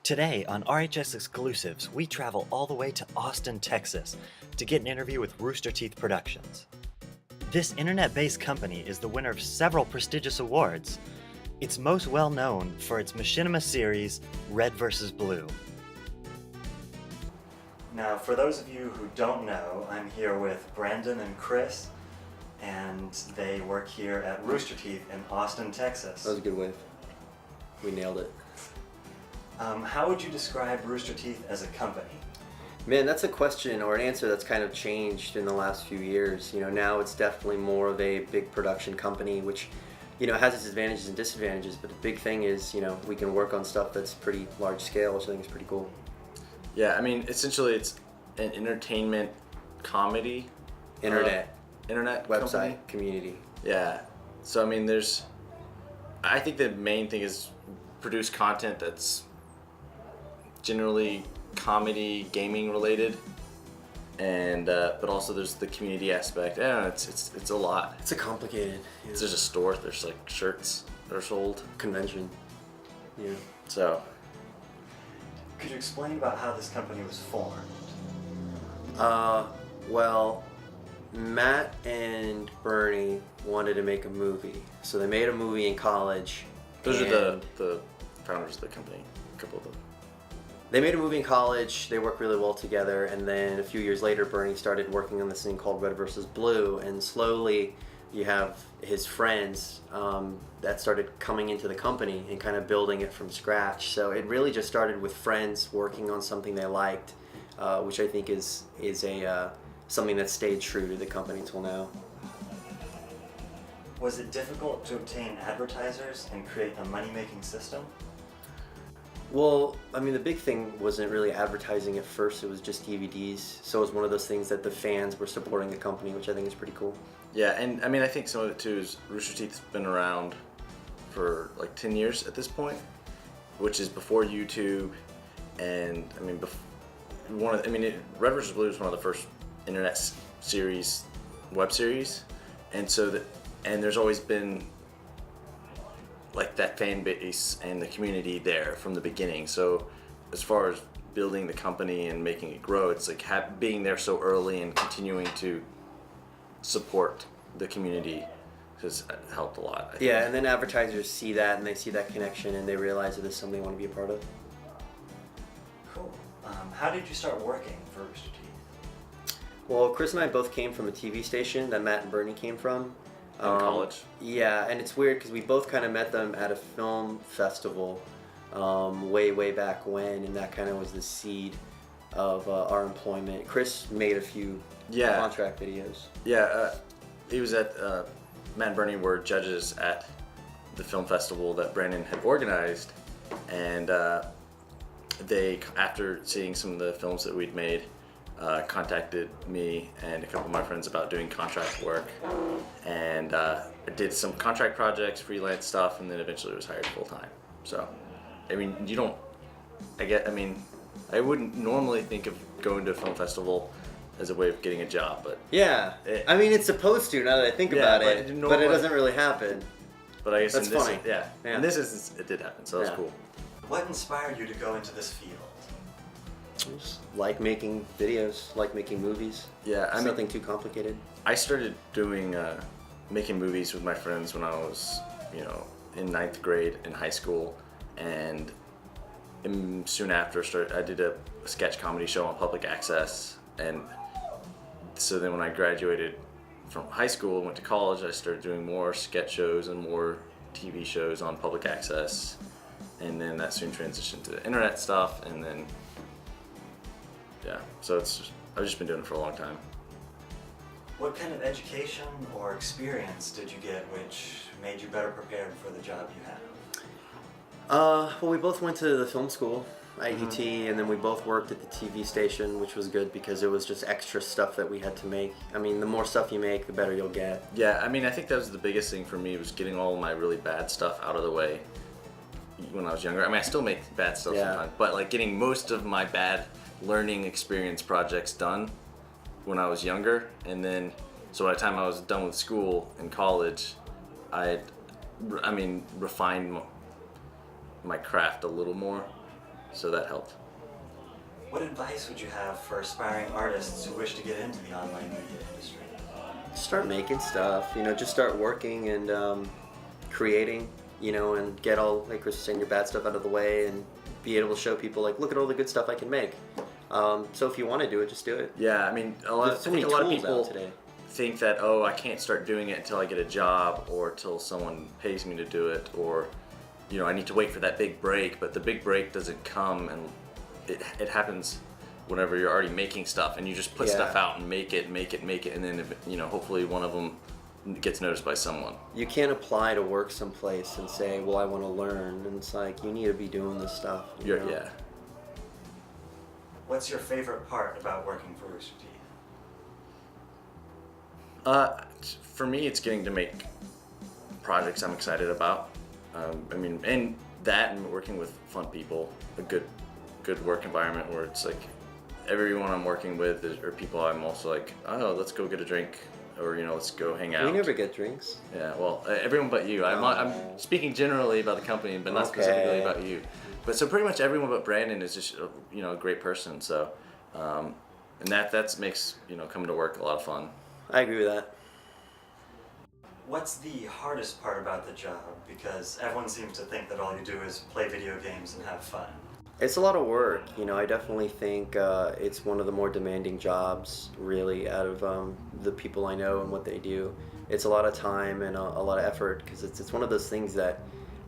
Today on RHS Exclusives, we travel all the way to Austin, Texas to get an interview with Rooster Teeth Productions. This internet-based company is the winner of several prestigious awards. It's most well known for its machinima series, Red vs. Blue. Now, for those of you who don't know, I'm here with Brandon and Chris, and they work here at Rooster Teeth in Austin, Texas. That was a good wave. We nailed it. How would you describe Rooster Teeth as a company? Man, that's a question or an answer that's kind of changed in the last few years. Now it's definitely more of a big production company, which, has its advantages and disadvantages. But the big thing is, we can work on stuff that's pretty large scale, which I think is pretty cool. Yeah, I mean, essentially it's an entertainment comedy. Internet website company. community. Yeah. So, I mean, I think the main thing is produce content that's generally comedy, gaming related, and but also there's the community aspect. I don't know, it's a lot. It's a complicated. Yeah. There's a store. There's like shirts that are sold. Convention. Yeah. So. Could you explain about how this company was formed? Well, Matt and Bernie wanted to make a movie, so they made a movie in college. Those are the founders of the company. A couple of them. They made a movie in college, they worked really well together, and then a few years later Bernie started working on this thing called Red vs. Blue, and slowly you have his friends that started coming into the company and kind of building it from scratch. So it really just started with friends working on something they liked, which I think is something that stayed true to the company till now. Was it difficult to obtain advertisers and create a money-making system? Well, I mean, the big thing wasn't really advertising at first, it was just DVDs. So it was one of those things that the fans were supporting the company, which I think is pretty cool. Yeah, and I mean, I think some of it too is Rooster Teeth's been around for like 10 years at this point, which is before YouTube, and I mean, Red vs. Blue is one of the first internet series, web series, and there's always been like that fan base and the community there from the beginning. So as far as building the company and making it grow, it's like being there so early and continuing to support the community has helped a lot, I think. Yeah, and then advertisers see that and they see that connection and they realize that it's something they want to be a part of. Cool. How did you start working for Rooster Teeth? Well, Chris and I both came from a TV station that Matt and Bernie came from. In college. Yeah, and it's weird because we both kind of met them at a film festival way back when, and that kind of was the seed of our employment. Chris made a few contract videos. Yeah, he was at, Matt and Bernie were judges at the film festival that Brandon had organized, and they, after seeing some of the films that we'd made, contacted me and a couple of my friends about doing contract work, and I did some contract projects, freelance stuff, and then eventually was hired full time. So, I mean, I wouldn't normally think of going to a film festival as a way of getting a job, but yeah, I mean, it's supposed to now that I think about it, but it doesn't really happen. But I guess that's funny. In this instance, it did happen, so that's cool. What inspired you to go into this field? Just like making videos, like making movies. Yeah, I mean, nothing too complicated. I started doing making movies with my friends when I was, in 9th grade in high school, and soon after I did a sketch comedy show on public access, and so then when I graduated from high school and went to college, I started doing more sketch shows and more TV shows on public access, and then that soon transitioned to the internet stuff, and then so I've just been doing it for a long time. What kind of education or experience did you get which made you better prepared for the job you have? Well, we both went to the film school, IUT, and then we both worked at the TV station, which was good because it was just extra stuff that we had to make. I mean, the more stuff you make, the better you'll get. Yeah, I mean, I think that was the biggest thing for me, was getting all my really bad stuff out of the way when I was younger. I mean, I still make bad stuff sometimes, but like getting most of my bad learning experience projects done when I was younger, and then so by the time I was done with school in college, I refined my craft a little more, so that helped. What advice would you have for aspiring artists who wish to get into the online media industry? Start making stuff, just start working and creating, and get all, like Chris was saying, your bad stuff out of the way and be able to show people, like, look at all the good stuff I can make. So if you want to do it, just do it. Yeah, I mean, I think a lot of people think that, oh, I can't start doing it until I get a job or till someone pays me to do it, or, I need to wait for that big break. But the big break doesn't come, and it happens whenever you're already making stuff and you just put stuff out and make it, and then, hopefully one of them gets noticed by someone. You can't apply to work someplace and say, well, I want to learn, and it's like, you need to be doing this stuff. Yeah. What's your favorite part about working for Rooster Teeth? For me, it's getting to make projects I'm excited about. And working with fun people, a good work environment where it's like everyone I'm working with are people I'm also like, oh, let's go get a drink, or let's go hang out. We never get drinks. Yeah, well, everyone but you. I'm speaking generally about the company, but not specifically about you. But so pretty much everyone but Brandon is just a great person. So, and that makes coming to work a lot of fun. I agree with that. What's the hardest part about the job? Because everyone seems to think that all you do is play video games and have fun. It's a lot of work. I definitely think it's one of the more demanding jobs, really, out of the people I know and what they do. It's a lot of time and a lot of effort, because it's one of those things that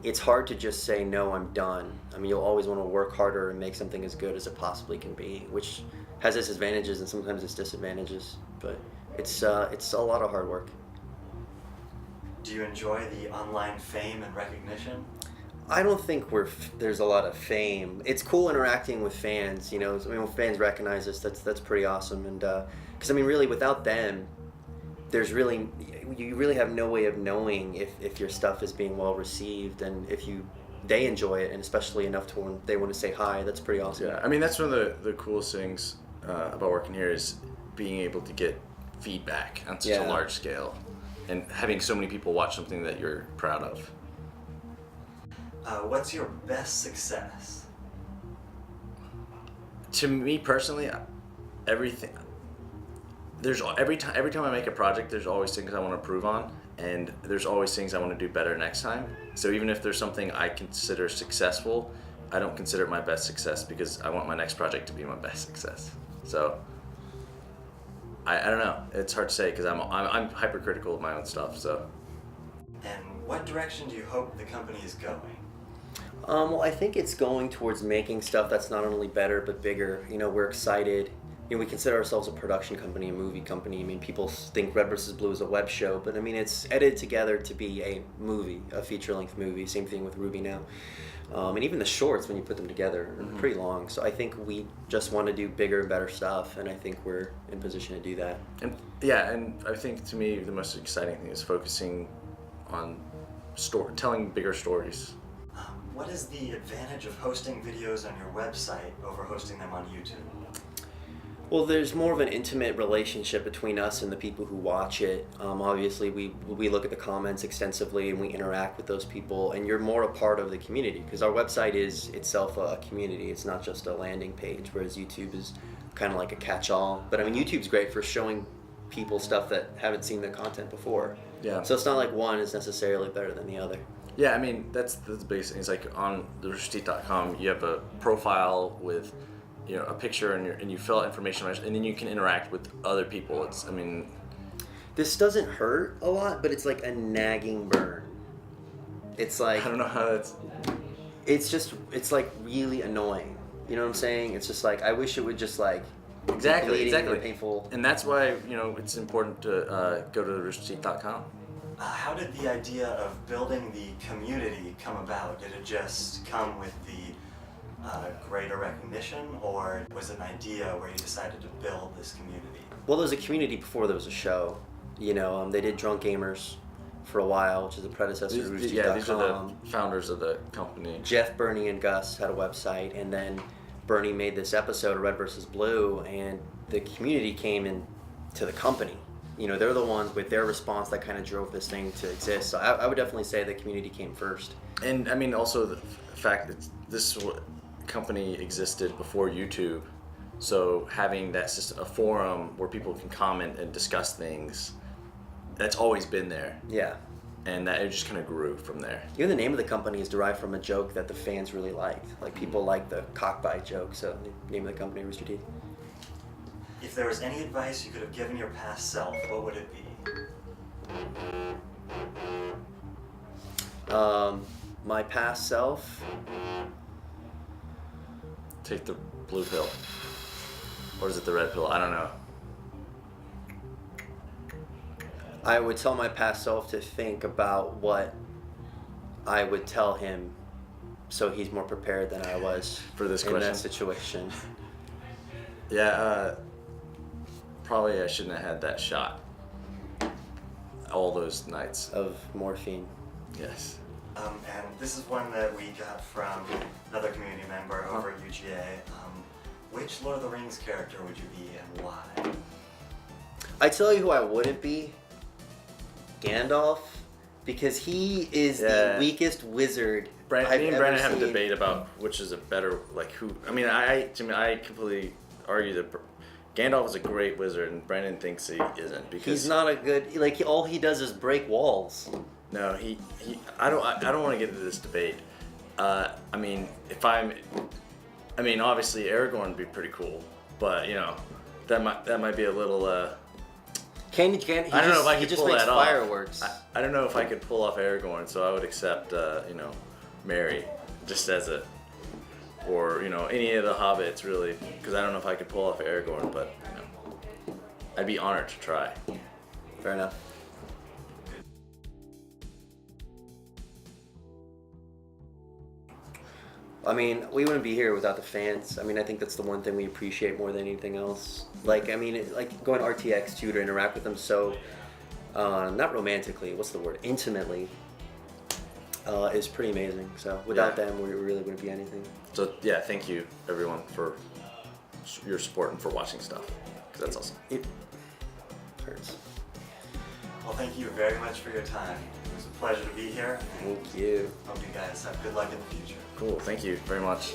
it's hard to just say, no, I'm done. I mean, you'll always want to work harder and make something as good as it possibly can be, which has its advantages and sometimes its disadvantages. But it's a lot of hard work. Do you enjoy the online fame and recognition? I don't think there's a lot of fame. It's cool interacting with fans, when fans recognize us, that's pretty awesome. And because really, without them, you really have no way of knowing if your stuff is being well received, and if they enjoy it, and especially enough to when they want to say hi. That's pretty awesome. Yeah, that's one of the coolest things about working here is being able to get feedback on such a large scale, and having so many people watch something that you're proud of. What's your best success? To me personally, everything. Every time I make a project, there's always things I want to improve on, and there's always things I want to do better next time. So even if there's something I consider successful, I don't consider it my best success, because I want my next project to be my best success. So I don't know. It's hard to say, because I'm hypercritical of my own stuff. So. And what direction do you hope the company is going? Well, I think it's going towards making stuff that's not only better but bigger. We're excited. We consider ourselves a production company, a movie company. People think Red vs. Blue is a web show, but it's edited together to be a movie, a feature-length movie. Same thing with Ruby now. And even the shorts, when you put them together, are pretty long. So I think we just want to do bigger and better stuff, and I think we're in position to do that. And I think, to me, the most exciting thing is focusing on telling bigger stories. What is the advantage of hosting videos on your website over hosting them on YouTube? Well, there's more of an intimate relationship between us and the people who watch it. Obviously, we look at the comments extensively and we interact with those people, and you're more a part of the community, because our website is itself a community. It's not just a landing page, whereas YouTube is kind of like a catch-all. But YouTube's great for showing people stuff that haven't seen the content before. Yeah. So it's not like one is necessarily better than the other. Yeah, that's the biggest thing. It's like on the roosterteeth.com, you have a profile with a picture, and you fill out information, and then you can interact with other people. This doesn't hurt a lot, but it's like a nagging burn. It's like, I don't know how that's. It's like really annoying. You know what I'm saying? It's just like, I wish it would just like. Exactly. Painful. And that's why it's important to go to roosterteeth.com. How did the idea of building the community come about? Did it just come with the greater recognition, or was it an idea where you decided to build this community? Well, there was a community before there was a show. They did Drunk Gamers for a while, which is a predecessor to Rooster Teeth.com. Yeah, these are the founders of the company. Jeff, Bernie, and Gus had a website, and then Bernie made this episode of Red vs. Blue, and the community came into the company. They're the ones with their response that kind of drove this thing to exist. So I would definitely say the community came first. And also the fact that this company existed before YouTube, so having that system, a forum where people can comment and discuss things, that's always been there. Yeah. And that it just kind of grew from there. Even the name of the company is derived from a joke that the fans really liked. Like, people like the cockbite joke, so the name of the company, Rooster Teeth. If there was any advice you could have given your past self, what would it be? My past self, Take the blue pill. Or is it the red pill? I don't know. I would tell my past self to think about what I would tell him so he's more prepared than I was For this in question? that situation. Yeah, probably I shouldn't have had that shot. All those nights. Of morphine. Yes. And this is one that we got from another community member over at UGA. Which Lord of the Rings character would you be and why? I tell you who I wouldn't be. Gandalf. Because he is the weakest wizard Me and I've ever Brandon have a seen. debate about which is a better, like who. I mean, I completely argue that Gandalf is a great wizard, and Brandon thinks he isn't because He's not a good, like, all he does is break walls. No, I don't want to get into this debate. I mean, obviously Aragorn would be pretty cool, but you know, that might be a little. I don't know if I could pull that off. Fireworks. I don't know if I could pull off Aragorn, so I would accept, Mary, just as a, or any of the hobbits really, because I don't know if I could pull off Aragorn, but I'd be honored to try. Fair enough. I mean, we wouldn't be here without the fans. I mean, I think that's the one thing we appreciate more than anything else. Like, I mean, like going to RTX too, to interact with them so, not romantically, what's the word? Intimately, is pretty amazing. So without them, we really wouldn't be anything. So yeah, thank you everyone for your support and for watching stuff, because that's awesome. It hurts. Well, thank you very much for your time. It was a pleasure to be here. And Thank you. hope you guys have good luck in the future. Cool, thank you very much.